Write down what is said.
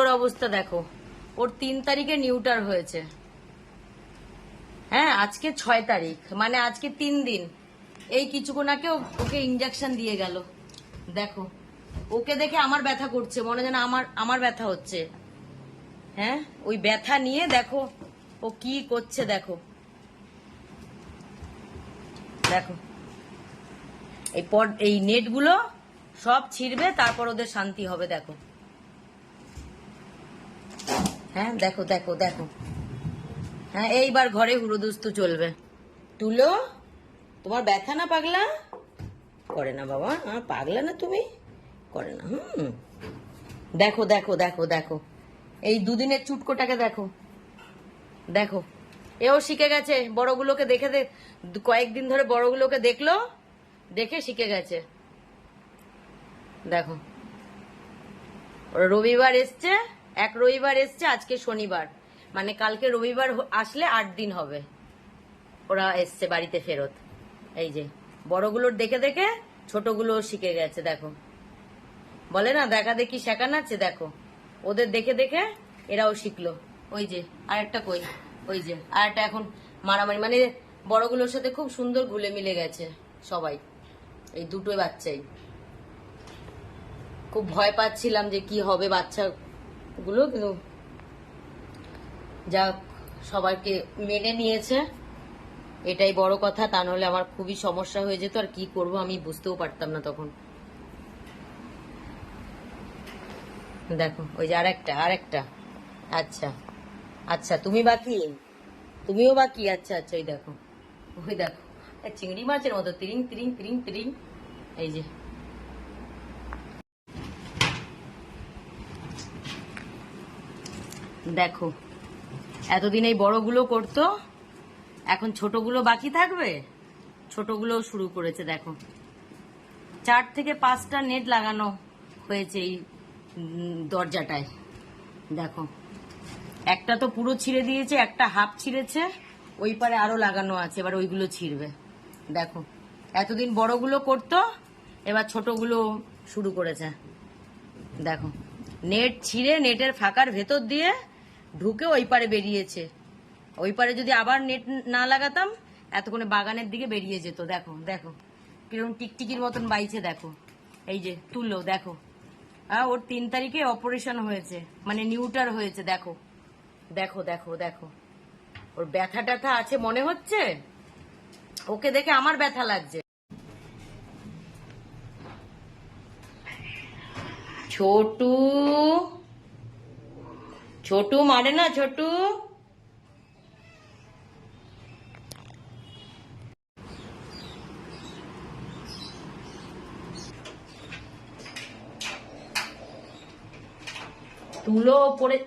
ওর অবস্থা দেখো, ওর 3 তারিখে নিউটার হয়েছে। হ্যাঁ, আজকে 6 তারিখ, মানে আজকে 3 দিন। এই কিছুক্ষণ আগে ওকে ইঞ্জেকশন দিয়ে গেল। দেখো, ওকে দেখে আমার ব্যথা করছে, মনে যেন আমার আমার ব্যথা হচ্ছে। হ্যাঁ, ওই ব্যথা নিয়ে দেখো ও কি করছে। দেখো দেখো, এই নেট গুলো সব ছিঁড়বে, তারপর ওদের শান্তি হবে। দেখো, হ্যাঁ দেখো দেখো দেখো। হ্যাঁ, এইবার ঘরে হুড়োদুস্তু চলবে। তুলো, তোমার ব্যথা না পাগলা? করে না বাবা, পাগলা না তুমি, করে না। দেখো দেখো দেখো দেখো, এই দুদিনের চুটকোটাকে দেখো। দেখো, এও শিখে গেছে বড়গুলোকে দেখে। কয়েকদিন ধরে বড়গুলোকে দেখলো, দেখে শিখে গেছে। দেখো, ওরা রবিবার এসছে, এক রবিবার এসছে, আজকে শনিবার, মানে কালকে রবিবার আসলে 8 দিন হবে ওরা এসছে বাড়িতে ফেরত। এই যে বড়গুলোর দেখে দেখে ছোটগুলো শিখে গেছে। দেখো, বলে না দেখা দেখি শেখা নাচ্ছে। দেখো, ওদের দেখে দেখে এরাও শিখলো। ওই যে আরেকটা কই, ওই যে আরেকটা এখন মারামারি, মানে বড়গুলোর সাথে খুব সুন্দর ঘুলে মিলে গেছে সবাই। এই দুটোই বাচ্চাই, খুব ভয় পাচ্ছিলাম যে কি হবে বাচ্চাগুলো, কিন্তু যাক সবাইকে মেনে নিয়েছে, এটাই বড় কথা। তা নাহলে আমার খুবই সমস্যা হয়ে যেত, আর কি করব আমি বুঝতেও পারতাম না তখন। দেখো, ওই যে আরেকটা। আচ্ছা আচ্ছা, তুমি বাকি, তুমিও বাকি। আচ্ছা আচ্ছা, ওই দেখো, ওই দেখো, চিংড়ি মাছের মতো তিরিং তিরিং তিরিং তিরিং। এই যে দেখো, এতদিন এই বড়গুলো করতো, এখন ছোটগুলো বাকি থাকবে, ছোটগুলো শুরু করেছে। দেখো, 4 থেকে 5টা নেট লাগানো হয়েছে এই দরজাটায়। দেখো, একটা তো পুরো ছিঁড়ে দিয়েছে, একটা হাফ ছিঁড়েছে, ওই পারে আরো লাগানো আছে, এবার ওইগুলো ছিঁড়বে। দেখো, এতদিন বড়গুলো করতো, এবার ছোটগুলো শুরু করেছে। দেখো, নেট ছিঁড়ে নেটের ফাঁকার ভেতর দিয়ে ঢুকে ওই পারে বেরিয়েছে। ওই পারে যদি আবার নেট না লাগাতাম, এতক্ষণে বাগানের দিকে বেরিয়ে যেত। দেখো দেখো, কিরকম টিকটিকির মতন বাইছে। দেখো, এই যে তুলো, দেখো, ওর 3 তারিখে অপারেশন হয়েছে, মানে নিউটার হয়েছে। দেখো দেখো দেখো দেখো, ওর ব্যথা ট্যাথা আছে মনে হচ্ছে, ওকে দেখে আমার ব্যথা লাগছে। ছোটু, ছোটু মারে না, ছোটু। তুলো পড়ে